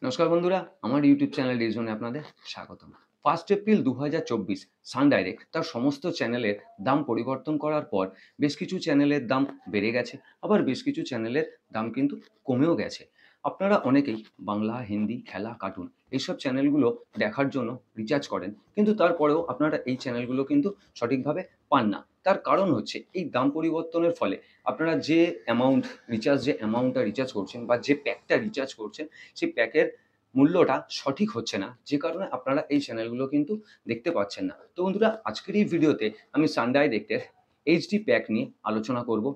নমস্কার বন্ধুরা, আমার ইউটিউব চ্যানেল রিজনে আপনাদের স্বাগতম। 1 এপ্রিল 2024 সান ডাইরেক্ট তার সমস্ত চ্যানেলের দাম পরিবর্তন করার পর বেশ কিছু চ্যানেলের দাম বেড়ে গেছে, আবার বেশ কিছু চ্যানেলের দাম কিন্তু কমেও গেছে। আপনারা অনেকেই বাংলা, হিন্দি, খেলা, কার্টুন এইসব চ্যানেলগুলো দেখার জন্য রিচার্জ করেন, কিন্তু তারপরেও আপনারা এই চ্যানেলগুলো কিন্তু সঠিকভাবে পান না। তার কারণ হচ্ছে এই দাম পরিবর্তনের ফলে আপনারা যে অ্যামাউন্টটা রিচার্জ করছেন বা যে প্যাকটা রিচার্জ করছেন, সেই প্যাকের মূল্যটা সঠিক হচ্ছে না, যে কারণে আপনারা এই চ্যানেলগুলো কিন্তু দেখতে পাচ্ছেন না। তো বন্ধুরা, আজকের এই ভিডিওতে আমি সান ডাইরেক্টের এইচডি প্যাক নিয়ে আলোচনা করব।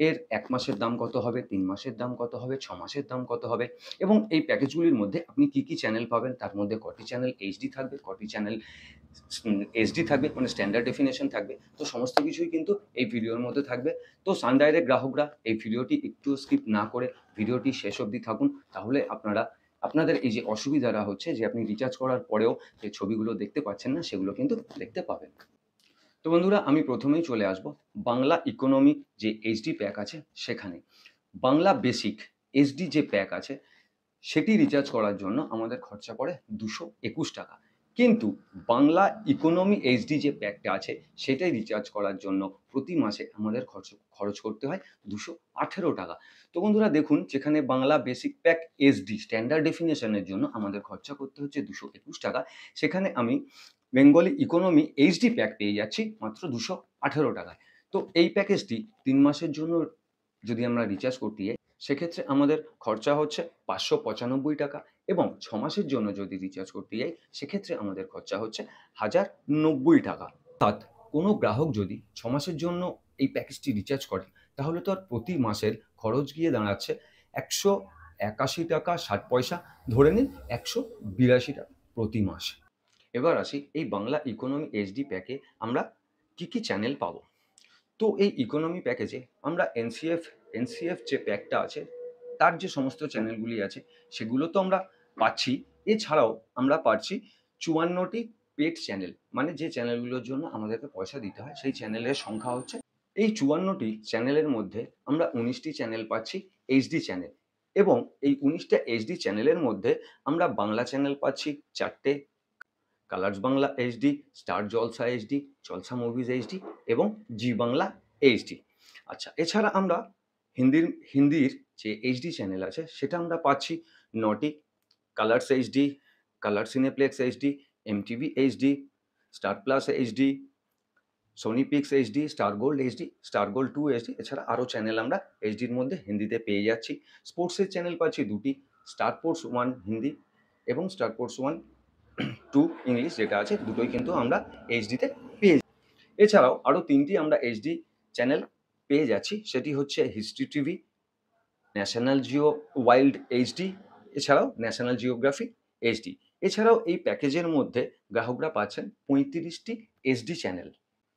এর ১ মাসের দাম কত হবে, ৩ মাসের দাম কত হবে, ৬ মাসের দাম কত হবে এবং এই প্যাকেজগুলির মধ্যে আপনি কী, কী চ্যানেল পাবেন, তার মধ্যে কটি চ্যানেল এইচডি থাকবে, কটি চ্যানেল এসডি থাকবে, মানে স্ট্যান্ডার্ড ডেফিনেশন থাকবে। তো সমস্ত কিছুই কিন্তু এই ভিডিওর মধ্যে থাকবে। তো সান ডাইরেক্ট গ্রাহকরা এই ভিডিওটি একটু স্কিপ না করে ভিডিওটি শেষ অবধি থাকুন, তাহলে আপনাদের এই যে অসুবিধাটা হচ্ছে যে আপনি রিচার্জ করার পরেও যে ছবিগুলো দেখতে পাচ্ছেন না, সেগুলো কিন্তু দেখতে পাবেন। তো বন্ধুরা, আমি প্রথমেই চলে আসব বাংলা ইকোনমি যে এইচডি প্যাক আছে সেখানে। বাংলা বেসিক এইচডি যে প্যাক আছে সেটি রিচার্জ করার জন্য আমাদের খরচা পড়ে 221 টাকা। কিন্তু বাংলা ইকোনমি এইচডি যে প্যাকটা আছে সেটাই রিচার্জ করার জন্য প্রতি মাসে আমাদের খরচ করতে হয় 218 টাকা। তো বন্ধুরা দেখুন, যেখানে Bangla basic pack HD standard ডেফিনেশনের জন্য আমাদের খরচা করতে হচ্ছে 221 টাকা, সেখানে আমি বেঙ্গলি ইকোনমি এইচডি প্যাক পেয়ে যাচ্ছি মাত্র 218 টাকায়। তো এই প্যাকেজটি ৩ মাসের জন্য যদি আমরা রিচার্জ করতে যাই, সেক্ষেত্রে আমাদের খরচা হচ্ছে ৫৯৫ টাকা এবং ৬ মাসের জন্য যদি রিচার্জ করতে যাই, সেক্ষেত্রে আমাদের খরচা হচ্ছে ১,০৯০ টাকা। অর্থাৎ কোনো গ্রাহক যদি ৬ মাসের জন্য এই প্যাকেজটি রিচার্জ করে, তাহলে তো আর প্রতি মাসের খরচ গিয়ে দাঁড়াচ্ছে ১৮১ টাকা ৬০ পয়সা, ধরে নিন ১৮২ টাকা প্রতি মাস। এবার আসি এই বাংলা ইকোনমি এইচডি প্যাকে আমরা কী, কী চ্যানেল পাবো। তো এই ইকোনমি প্যাকেজে আমরা এনসিএফ যে প্যাকটা আছে তার যে সমস্ত চ্যানেলগুলি আছে সেগুলো তো আমরা পাচ্ছি। এছাড়াও আমরা পাচ্ছি ৫৪টি পেড চ্যানেল, মানে যে চ্যানেলগুলোর জন্য আমাদেরকে পয়সা দিতে হয় সেই চ্যানেলের সংখ্যা হচ্ছে। এই ৫৪টি চ্যানেলের মধ্যে আমরা ১৯টি চ্যানেল পাচ্ছি এইচডি চ্যানেল, এবং এই ১৯টা এইচডি চ্যানেলের মধ্যে আমরা বাংলা চ্যানেল পাচ্ছি ৪টে, কালার্স বাংলা এইচডি, স্টার জলসা এইচডি, জলসা মুভিজ এইচডি এবং জি বাংলা এইচডি। আচ্ছা, এছাড়া আমরা হিন্দির যে এইচডি চ্যানেল আছে সেটা আমরা পাচ্ছি ৯টি, Colors HD, Color Cineplex HD, MTV HD, Star Plus HD, Sony Pix HD, Star Gold HD, Star Gold 2 HD, এছাড়া আরও চ্যানেল আমরা এইচডির মধ্যে হিন্দিতে পেয়ে যাচ্ছি। স্পোর্টসের চ্যানেল পাচ্ছি ২টি, স্টার স্পোর্টস 1 হিন্দি এবং স্টার স্পোর্টস 1 2 ইংলিশ, যেটা আছে দুটোই কিন্তু আমরা এইচডিতে পেয়ে যাচ্ছি। এছাড়াও আরও ৩টি আমরা এইচডি চ্যানেল পেয়ে যাচ্ছি, সেটি হচ্ছে history TV, national Jio wild HD, এছাড়াও ন্যাশনাল জিওগ্রাফি এইচডি। এছাড়াও এই প্যাকেজের মধ্যে গ্রাহকরা পাচ্ছেন ৩৫টি এইচডি চ্যানেল।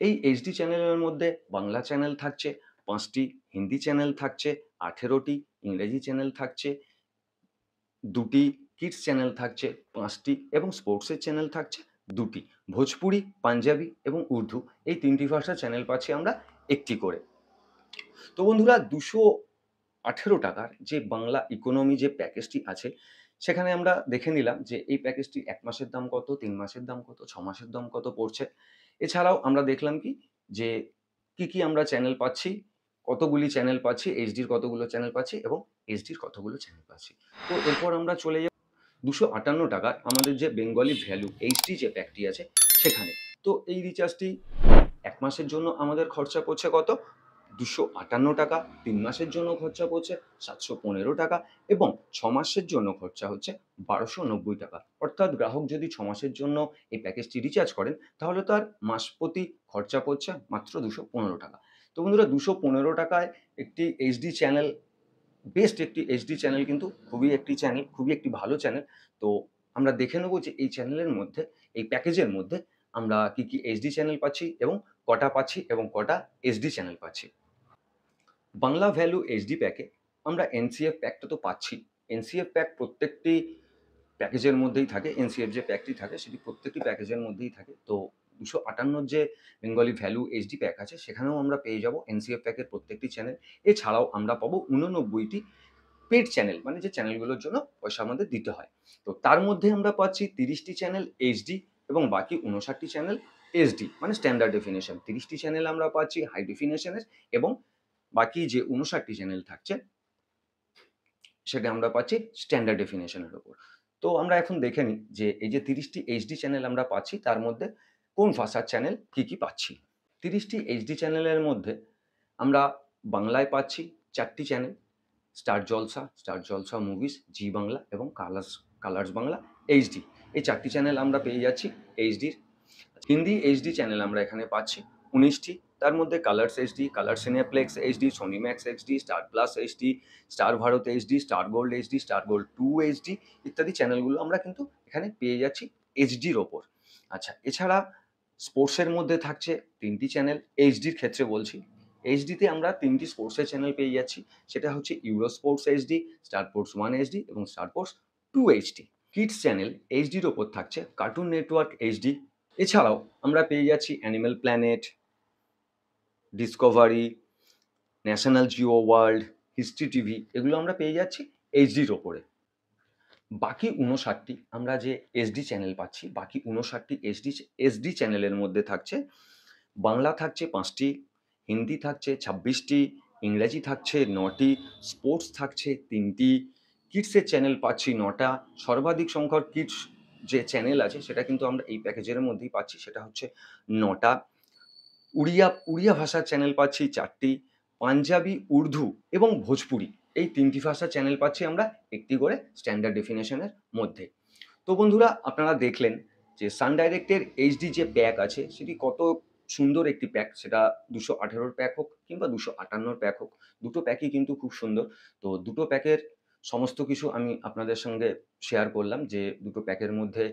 এই এইচডি চ্যানেলের মধ্যে বাংলা চ্যানেল থাকছে ৫টি, হিন্দি চ্যানেল থাকছে ১৮টি, ইংরেজি চ্যানেল থাকছে ২টি, কিডস চ্যানেল থাকছে ৫টি এবং স্পোর্টসের চ্যানেল থাকছে ২টি। ভোজপুরি, পাঞ্জাবি এবং উর্দু এই ৩টি ভাষার চ্যানেল পাচ্ছি আমরা ১টি করে। তো বন্ধুরা, ২১৮ টাকার যে বাংলা ইকোনমি যে প্যাকেজটি আছে, সেখানে আমরা দেখে নিলাম যে এই প্যাকেজটি ১ মাসের দাম কত, ৩ মাসের দাম কত, ৬ মাসের দাম কত পড়ছে। এছাড়াও আমরা দেখলাম কি যে কী, কী আমরা চ্যানেল পাচ্ছি, কতগুলি চ্যানেল পাচ্ছি, এইচডির কতগুলো চ্যানেল পাচ্ছি এবং এইচডির কতগুলো চ্যানেল পাচ্ছি। তো এরপর আমরা চলে যাব ২৫৮ টাকার আমাদের যে বেঙ্গলি ভ্যালু এইচডি যে প্যাকটি আছে সেখানে। তো এই রিচার্জটি ১ মাসের জন্য আমাদের খরচা পড়ছে কত? ২৫৮ টাকা, ৩ মাসের জন্য খরচা পড়ছে ৭১৫ টাকা এবং ৬ মাসের জন্য খরচা হচ্ছে ১২৯০ টাকা। অর্থাৎ গ্রাহক যদি ৬ মাসের জন্য এই প্যাকেজটি রিচার্জ করেন, তাহলে তার মাসপ্রতি খরচা পড়ছে মাত্র ২১৫ টাকা। তো বন্ধুরা, ২১৫ টাকায় একটি এইচডি চ্যানেল, বেস্ট একটি এইচডি চ্যানেল, কিন্তু খুবই একটি ভালো চ্যানেল। তো আমরা দেখে নেব যে এই চ্যানেলের মধ্যে, এই প্যাকেজের মধ্যে আমরা কী, কী এইচডি চ্যানেল পাচ্ছি এবং কটা পাচ্ছি এবং কটা এসডি চ্যানেল পাচ্ছি। বাংলা ভ্যালু এইচডি প্যাকে আমরা এনসিএফ প্যাকটা তো পাচ্ছি। এনসিএফ প্যাক প্রত্যেকটি প্যাকেজের মধ্যেই থাকে। এনসিএফ যে প্যাকটি থাকে সেটি প্রত্যেকটি প্যাকেজের মধ্যেই থাকে। তো ২৫৮ যে বেঙ্গলি ভ্যালু এইচডি প্যাক আছে সেখানেও আমরা পেয়ে যাব এনসিএফ প্যাকের প্রত্যেকটি চ্যানেল। এছাড়াও আমরা পাবো ৮৯টি পেড চ্যানেল, মানে যে চ্যানেলগুলোর জন্য পয়সা আমাদের দিতে হয়। তো তার মধ্যে আমরা পাচ্ছি 30টি চ্যানেল এইচডি এবং বাকি 59টি চ্যানেল এসডি, মানে স্ট্যান্ডার্ড ডেফিনিশন। 30টি চ্যানেল আমরা পাচ্ছি হাই ডেফিনিশনের এবং বাকি যে 59টি চ্যানেল থাকছে সেটা আমরা পাচ্ছি স্ট্যান্ডার্ড ডেফিনিশনের উপর। তো আমরা এখন দেখে নিই যে এই যে 30টি এইচডি চ্যানেল আমরা পাচ্ছি তার মধ্যে কোন ভাষার চ্যানেল কি পাচ্ছি। 30টি এইচডি চ্যানেলের মধ্যে আমরা বাংলায় পাচ্ছি 4টি চ্যানেল, স্টার জলসা মুভিজ, জি বাংলা এবং কালার্স বাংলা এইচডি। এই 4টি চ্যানেল আমরা পেয়ে যাচ্ছি এইচডির। হিন্দি এইচডি চ্যানেল আমরা এখানে পাচ্ছি 19টি। তার মধ্যে Colors HD, Color Cineplex HD, Sony Max HD, Star Plus HD, Star Bharat HD, Star Gold HD, Star Gold 2 HD ইত্যাদি চ্যানেলগুলো আমরা কিন্তু এখানে পেয়ে যাচ্ছি এইচডির ওপর। আচ্ছা, এছাড়া স্পোর্টসের মধ্যে থাকছে 3টি চ্যানেল, এইচডির ক্ষেত্রে বলছি। এইচডিতে আমরা 3টি স্পোর্টসের চ্যানেল পেয়ে যাচ্ছি, সেটা হচ্ছে Euro Sports HD, Star Sports 1 HD এবং Star Sports 2 HD. Kids channel এইচডির ওপর থাকছে কার্টুন নেটওয়ার্ক এইচডি। এছাড়াও আমরা পেয়ে যাচ্ছি Animal Planet, Discovery, National Geo World, History TV, এগুলো আমরা পেয়ে যাচ্ছি এইচডির ওপরে। বাকি 59টি আমরা যে এসডি চ্যানেল পাচ্ছি, বাকি 59টি এসডি চ্যানেলের মধ্যে থাকছে বাংলা থাকছে 5টি, হিন্দি থাকছে 26টি, ইংরেজি থাকছে 9টি, স্পোর্টস থাকছে 3টি, কিডসের চ্যানেল পাচ্ছি 9টা। সর্বাধিক সংখ্যক কিডস যে চ্যানেল আছে সেটা কিন্তু আমরা এই প্যাকেজের মধ্যেই পাচ্ছি, সেটা হচ্ছে 9টা। উড়িয়া ভাষার চ্যানেল পাচ্ছি 4টি, পাঞ্জাবি, উর্দু এবং ভোজপুরি এই 3টি ভাষার চ্যানেল পাচ্ছি আমরা একটি করে স্ট্যান্ডার্ড ডেফিনেশনের মধ্যে। তো বন্ধুরা, আপনারা দেখলেন যে সান ডাইরেক্টের এইচডি যে প্যাক আছে সেটি কত সুন্দর একটি প্যাক, সেটা 218 প্যাক হোক কিংবা 258 প্যাক হোক, দুটো প্যাকই কিন্তু খুব সুন্দর। তো দুটো প্যাকের সমস্ত কিছু আমি আপনাদের সঙ্গে শেয়ার করলাম যে দুটো প্যাকের মধ্যে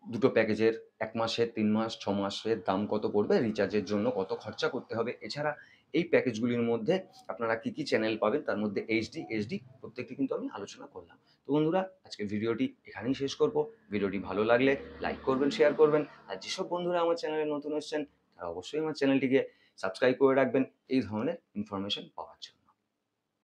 দুটো প্যাকেজের 1 মাসের, 3 মাস, 6 মাসের দাম কত পড়বে, রিচার্জের জন্য কত খরচা করতে হবে। এছাড়া এই প্যাকেজগুলির মধ্যে আপনারা কী চ্যানেল পাবেন তার মধ্যে এইচডি, এসডি প্রত্যেকটি কিন্তু আমি আলোচনা করলাম। তো বন্ধুরা, আজকের ভিডিওটি এখানেই শেষ করব। ভিডিওটি ভালো লাগলে লাইক করবেন, শেয়ার করবেন। আর যেসব বন্ধুরা আমার চ্যানেলে নতুন এসেছেন তারা অবশ্যই আমার চ্যানেলটিকে সাবস্ক্রাইব করে রাখবেন এই ধরনের ইনফরমেশন পাওয়ার জন্য।